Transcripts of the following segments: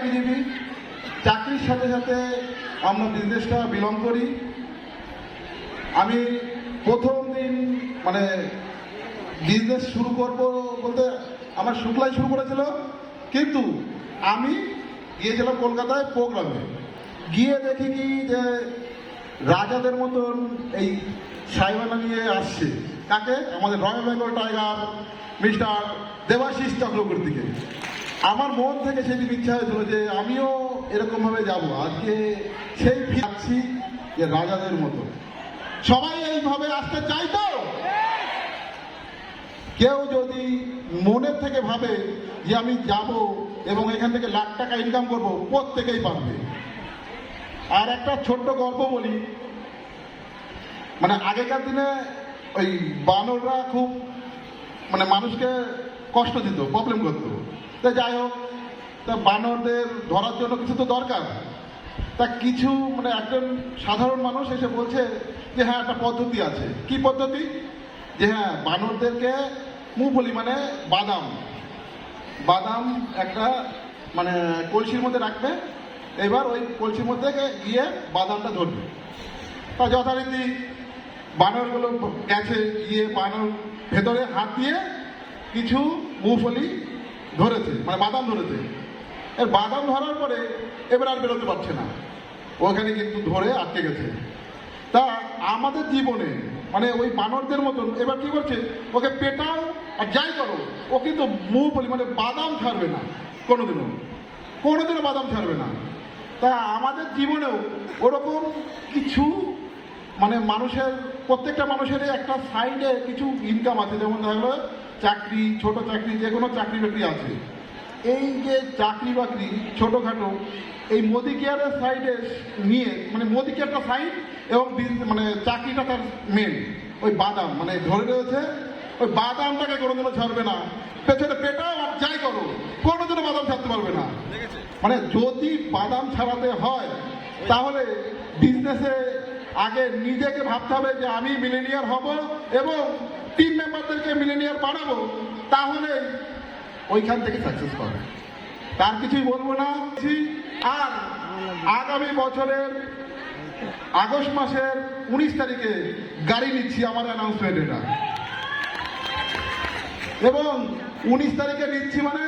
চাকরিজীবী, চাকরির সাথে সাথে আমরা বিজনেসটা বিলং করি। আমি প্রথম দিন মানে বিজনেস শুরু করব বলতে আমার শুক্লাই শুরু করেছিল, কিন্তু আমি গিয়েছিলাম কলকাতায় প্রোগ্রামে, গিয়ে দেখি কি যে রাজাদের মতন এই সাইবানা নিয়ে আসছে। কাকে? আমাদের royal Bengal tiger mister Debashis চক্রবর্তীকে। আমার মন থেকে সেদিন ইচ্ছা হয়েছিল যে আমিও এরকমভাবে যাব। আজকে সেই ভাবছি যে রাজাদের মতো সবাই এইভাবে আসতে চাই। তো কেউ যদি মনের থেকে ভাবে যে আমি যাব এবং এখান থেকে লাখ টাকা ইনকাম করব, প্রত্যেকেই পারবে। আর একটা ছোট্ট গল্প বলি, মানে আগেকার দিনে ওই বানররা খুব মানে মানুষকে কষ্ট দিত, প্রবলেম করতো। তা যাই হোক, তা বানরদের ধরার জন্য কিছু তো দরকার। তা কিছু মানে একজন সাধারণ মানুষ এসে বলছে যে হ্যাঁ একটা পদ্ধতি আছে। কি পদ্ধতি? যে হ্যাঁ বানরদেরকে মুফলি মানে বাদাম বাদাম একটা মানে কলসির মধ্যে রাখবে, এবার ওই কলসির মধ্যে গিয়ে বাদামটা ধরবে। তা যথারীতি বানরগুলো গেছে, গিয়ে বানর ভেতরে হাত দিয়ে কিছু মুফলি ধরেছে, মানে বাদাম ধরেছে। এর বাদাম ধরার পরে এবার আর বেরোতে পারছে না, ওখানে কিন্তু ধরে আটকে গেছে। তা আমাদের জীবনে মানে ওই বানরদের মতন এবার কি করছে, ওকে পেটাও আর যাই করো, ও কিন্তু মুফলি মানে বাদাম ছাড়বে না, কোনোদিনও বাদাম ছাড়বে না। তা আমাদের জীবনেও ওরকম কিছু মানে মানুষের প্রত্যেকটা মানুষেরই একটা সাইডে কিছু ইনকাম আছে। যেমন ধরো চাকরি, ছোট চাকরি, যে কোনো চাকরি বাকরি আছে। এই যে চাকরি বাকরি ছোটোখাটো এই মোদি কেয়ারের সাইডে নিয়ে মানে মোদি কেয়ারটা সাইড এবং মানে চাকরিটা তার মেন ওই বাদাম মানে ধরে রয়েছে। ওই বাদামটাকে কোনোদিনও ছাড়বে না, পেছনে পেটাও আর যাই করো, কোনোদিনও বাদাম ছাড়তে পারবে না। মানে যদি বাদাম ছাড়াতে হয় তাহলে বিজনেসে আগে নিজেকে ভাবতে হবে যে আমি মিলেনিয়ার হব এবং টিম মেম্বারদেরকে মিলেনিয়ার বানাবো, তাহলে ওইখান থেকে সাকসেস পাবে। তার কিছুই বলবো না। আর আগামী বছরের আগস্ট মাসের 19 তারিখে গাড়ি নিচ্ছি, আমার অ্যানাউন্সমেন্ট এটা। এবং 19 তারিখে নিচ্ছি মানে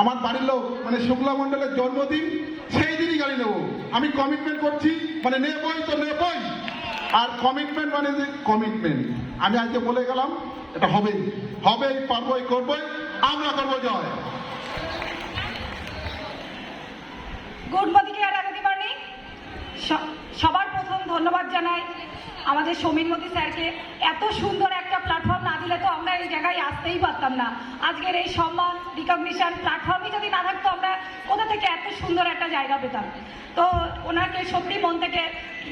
আমার বাড়ির লোক মানে শুক্লা মণ্ডলের জন্মদিন, সেই দিনই গাড়ি নেবো। আমি কমিটমেন্ট করছি, মানে নেবই তো নেবই। আর কমিটমেন্ট মানে যে কমিটমেন্ট আমি আজকে বলে গেলাম, এটা হবেই, পারবই, করবই, আমরা করবো। জয়। গুড মর্নিং আর গুড মর্নিং। সবার প্রথম ধন্যবাদ জানাই আমাদের সমীর মোদী স্যারকে। এত সুন্দর একটা প্ল্যাটফর্ম না দিলে তো আমরা এই জায়গায় আসতেই পারতাম না। আজকের এই সম্মান রিকগনিশন প্ল্যাটফর্মই যদি না থাকতো আমরা কোথা থেকে এত সুন্দর একটা জায়গা পেতাম। তো ওনাকে সত্যি মন থেকে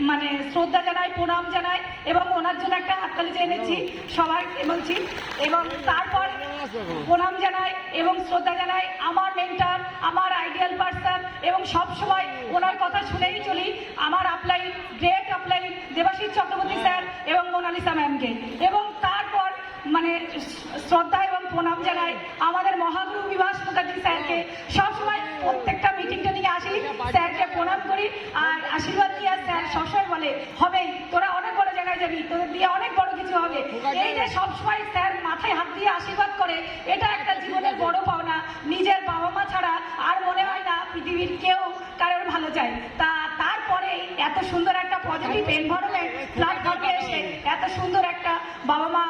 মানে শ্রদ্ধা জানাই, প্রণাম জানাই এবং ওনার জন্য একটা হাততালি চেয়ে নিচ্ছি সবাইকে বলছি। এবং তারপর প্রণাম জানাই এবং শ্রদ্ধা জানাই আমার মেন্টর, আমার আইডিয়াল পার্সন এবং সবসময় ওনার কথা শুনেই চলি আমার upline, great upline Debashis Chakraborty sir এবং মোনালিসা ম্যামকে। এবং তারপর মানে শ্রদ্ধা এবং প্রণাম জানাই আমাদের মহাগুরু বিভাস মুখার্জি স্যারকে। সবসময় প্রত্যেকটা মিটিংটা নিয়ে আসি, স্যারকে প্রণাম করি আর আশীর্বাদ দিয়ে। স্যার সবসময় বলে হবেই, তোরা অনেক বড় জায়গায় যাবি, তোদের দিয়ে অনেক বড় কিছু হবে। এই যে সবসময় স্যার মাথায় হাত দিয়ে আশীর্বাদ করে, এটা একটা জীবনের বড় পাওনা। নিজের বাবা মা ছাড়া আর মনে হয় না পৃথিবীর কেউ কারোর ভালো চায়। তারপরে এত সুন্দর একটা পজিটিভ এনভায়রনমেন্ট প্ল্যাটফর্মে এসে এত সুন্দর একটা বাবা মা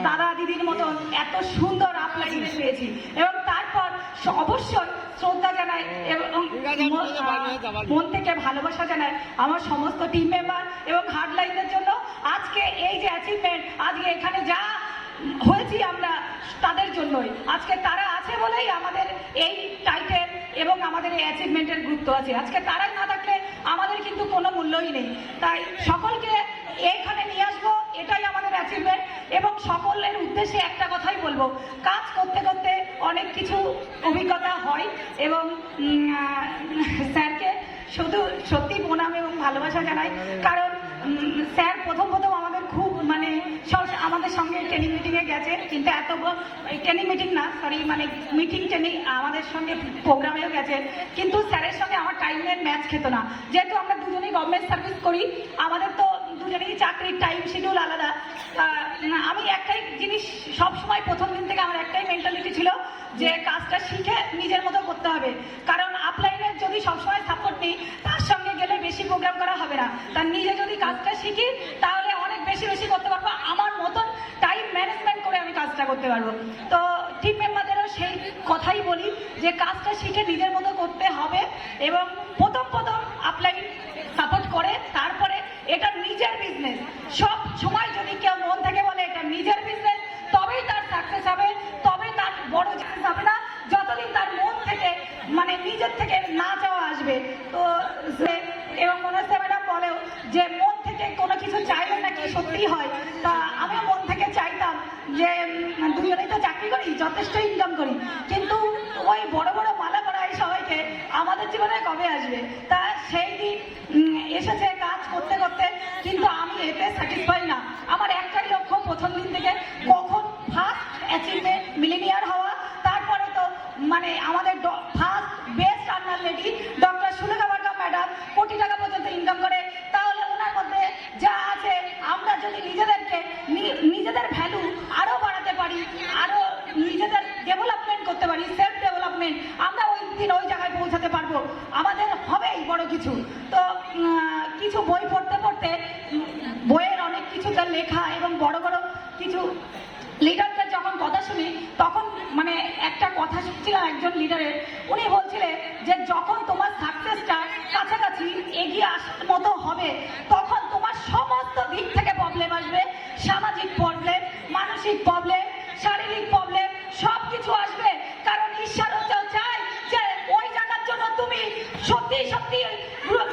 দাদা দিদির মতন এত সুন্দর আপলাইনে পেয়েছি। এবং তারপর অবশ্যই শ্রদ্ধা জানাই এবং মন থেকে ভালোবাসা জানাই আমার সমস্ত টিম মেম্বার এবং হার্ডলাইনের জন্য। আজকে এই যে অ্যাচিভমেন্ট, আজকে এখানে যা হয়েছি আমরা তাদের জন্যই। আজকে তারা আছে বলেই আমাদের এই টাইটেল এবং আমাদের এই অ্যাচিভমেন্টের গুরুত্ব আছে। আজকে তারাই না থাকলে আমাদের কিন্তু কোনো মূল্যই নেই। তাই সকলকে এইখানে নিয়ে আসবো, এটাই আমাদের অ্যাচিভমেন্ট। এবং সকলের উদ্দেশ্যে একটা কথাই বলবো, কাজ করতে করতে অনেক কিছু অভিজ্ঞতা হয় এবং স্যারকে শুধু সত্যি প্রণাম এবং ভালোবাসা জানাই। কারণ স্যার প্রথম আমাদের খুব মানে আমাদের আমাদের সঙ্গে ট্রেনিং মিটিংয়ে গেছে, কিন্তু এত ট্রেনিং মিটিং না, সরি, মানে মিটিং ট্রেনিং আমাদের সঙ্গে প্রোগ্রামেও গেছে, কিন্তু স্যারের সঙ্গে আমার টাইমের ম্যাচ খেত না। যেহেতু আমরা দুজনেই গভর্নমেন্ট সার্ভিস করি, আমাদের তো দুজনেই চাকরির টাইম শিডিউল আলাদা। আমি একটাই জিনিস সবসময় প্রথম দিন থেকে আমার একটাই মেন্টালিটি ছিল যে কাজটা শিখে নিজের মতো করতে হবে, কারণ আপলাইনের যদি সবসময় সাপোর্ট নিই তার সঙ্গে গেলে বেশি প্রোগ্রাম করা হবে না। তার নিজে যদি কাজটা শিখি তাহলে অনেক বেশি বেশি করতে পারবো, আমার মতন টাইম ম্যানেজমেন্ট করে আমি কাজটা করতে পারবো। তো টিম মেম্বারদেরও সেই কথাই বলি যে কাজটা শিখে নিজের মতো করতে হবে, এবং প্রথম আপলাইন সাপোর্ট করে, তারপরে এটা নিজের বিজনেস। সব সময় যদি কেউ মন থেকে বলে এটা নিজের বিজনেস, তবেই তার সাকসেস হবে, তবেই তার বড় সাকসেস হবে না যতদিন তার মন থেকে মানে নিজের থেকে না চাওয়া আসবে। তো এবং মনে হচ্ছে ম্যাডাম বলেও যে মন থেকে কোনো কিছু চাইলে নাকি সত্যি হয়। তা আমিও মন থেকে চাইতাম যে দুজনেই তো চাকরি করি, যথেষ্ট ইনকাম করি, কিন্তু ওই বড় বড় মালা পড়াই সবাইকে আমাদের জীবনে কবে আসবে। তা সেই দিন এসেছে কাজ করতে করতে, কিন্তু আমি এতে স্যাটিসফাই না। আমার একটাই লক্ষ্য প্রথম দিন থেকে, কখন ফার্স্ট অ্যাচিভমেন্ট মিলিনিয়ার হওয়া। তারপরে তো মানে আমাদের first best earner lady doctor Sulekha Barga madam কোটি টাকা পর্যন্ত ইনকাম করে। তাহলে ওনার মধ্যে যা আছে, আমরা যদি নিজেদের ভ্যালু আরো বাড়াতে পারি, আরো নিজেদের ডেভেলপমেন্ট করতে পারি, সেলফ ডেভেলপমেন্ট, আমরা ওই দিন ওই জায়গায় পৌঁছাতে পারবো, আমাদের হবেই বড় কিছু। তো কিছু বই পড়তে পড়তে বইয়ের অনেক কিছু যা লেখা এবং বড় বড় কিছু লিডারদের যখন কথা শুনি, তখন মানে একটা কথা শুনছিলাম একজন লিডারের, উনি বলছিলেন যে যখন তোমার সাকসেসটা কাছাকাছি এগিয়ে আসার মতো হবে, তখন তোমার সমস্ত দিক থেকে প্রবলেম আসবে, সামাজিক প্রবলেম, মানসিক প্রবলেম, শারীরিক প্রবলেম, সব কিছু আসবে। কারণ ঈশ্বরও চায় যে ওই জায়গার জন্য তুমি সত্যি সত্যি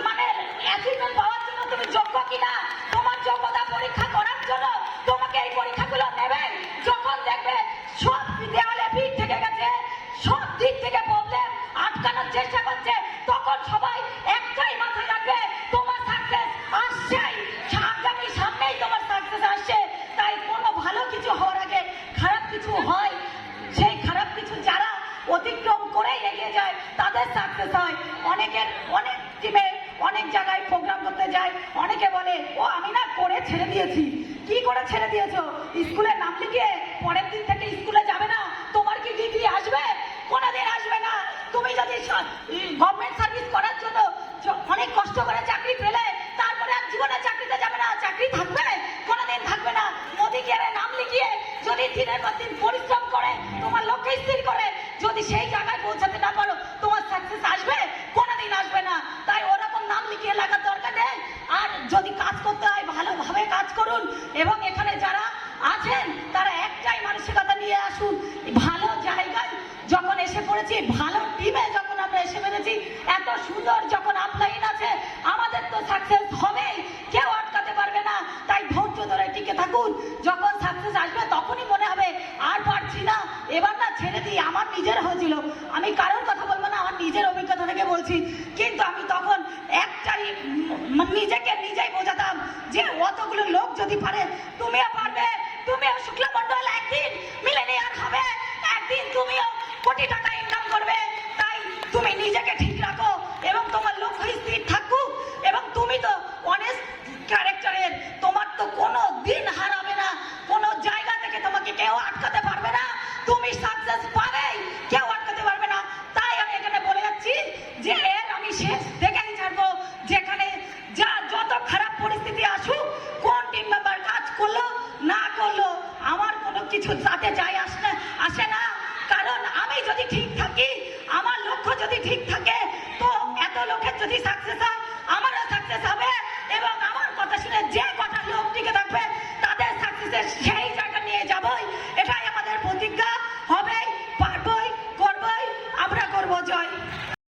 মানে অ্যাচিভমেন্ট পাওয়ার জন্য তুমি যোগ্য কিনা, তোমার যোগ্যতা পরীক্ষা করার জন্য তোমাকে এই পরীক্ষাগুলো নেবে। যখন দেখবে সব দেওয়ালে ভিড় থেকে গেছে, সব দিক থেকে প্রবলেম আটকানোর চেষ্টা করছে, তখন সবাই একটাই মাথায় রাখবে, তোমার সাকসেস আসছেই, আগামী সামনেই তোমার সাকসেস আসছে। তাই কোনো ভালো কিছু হওয়ার আগে খারাপ কিছু হয়, সেই খারাপ কিছু যারা অতিক্রম করে এগিয়ে যায় তাদের সাকসেস হয়। অনেকের অনেক টিমে অনেক জায়গায় প্রোগ্রাম করতে যায়, অনেকে বলে ও আমি না করে ছেড়ে দিয়েছি। কি করে ছেড়ে দিয়েছো? স্কুলে নাম লিখিয়ে পরের দিন থেকে স্কুলে যাবে না, তোমার কি ডিগ্রি আসবে? কোনোদিন আসবে না। তুমি যদি গভর্নমেন্ট সার্ভিস করার জন্য অনেক কষ্ট করে চাকরি পেলে, তারপরে আর জীবনে চাকরিতে যাবে না, চাকরি থাকবে? কোনোদিন থাকবে না। মোদি কেয়ারে নাম লিখিয়ে যদি দিনের পর দিন পরিশ্রম করে তোমার লক্ষ্যে স্থির করে যদি সেই জায়গায় পৌঁছাতে না পারো, তোমার সাকসেস আসবে? কোনোদিন আসবে না। তাই ওরকম নাম লিখিয়ে লাগার দরকার নেই। আর যদি কাজ করতে হয় ভালোভাবে কাজ করুন, এবং এখানে যারা আছেন তারা একটাই মানসিকতা নিয়ে আসুন। ভালো জায়গায় যখন এসে পড়েছি, ভালো টিমে যখন আমরা এসে পেরেছি, এত সুন্দর যখন আপলাইন আছে, আমাদের তো সাকসেস হবেই, কেউ আটকাতে পারবে না। তাই ধৈর্য ধরে টিকে থাকুন। যখন সাকসেস আসবে তখনই মনে হবে আর পারছি না, এবার না ছেড়ে দিই। আমার নিজের হয়েছিল, আমি কারোর কথা বলবো না, আমার নিজের অভিজ্ঞতা থেকে বলছি। কিন্তু আমি তখন একটাই নিজেকে নিজেই বোঝাতাম যে অতগুলো লোক যদি পারে, তুমিও পারবে, তুমিও শুক্লা মন্ডল একদিন মিলেনিয়ার হবে, একদিন তুমিও কোটি টাকা ইনকাম করবে। তাই তুমি নিজেকে ঠিক রাখো এবং তোমার লক্ষ্য স্থির থাকুক, এবং তুমি তো অনেস্ট ক্যারেক্টারের, তোমার তো কোনো দিন হারাবে না, কোনো জায়গা থেকে তোমাকে কেউ আটকাতে পারবে না, তুমি সাকসেস পাবেই, কেউ আটকাতে পারবে না। তাই আমি এখানে বলে যাচ্ছি যে এর আমি শেষ দেখেই ছাড়বো, যেখানে যা যত খারাপ পরিস্থিতি আসুক, কোন টিম মেম্বার কাজ করলো না করলো আমার কোনো কিছু তাতে যায় আসে না। কারণ আমি যদি ঠিক থাকি, আমার লক্ষ্য যদি ঠিক থাকে, তো এত লোকের যদি সাকসেস হয় আমারও সাকসেস হবে, এবং আমার কথা শুনে যে কটা লোক টিকে থাকবে তাদের সাকসেসের সেই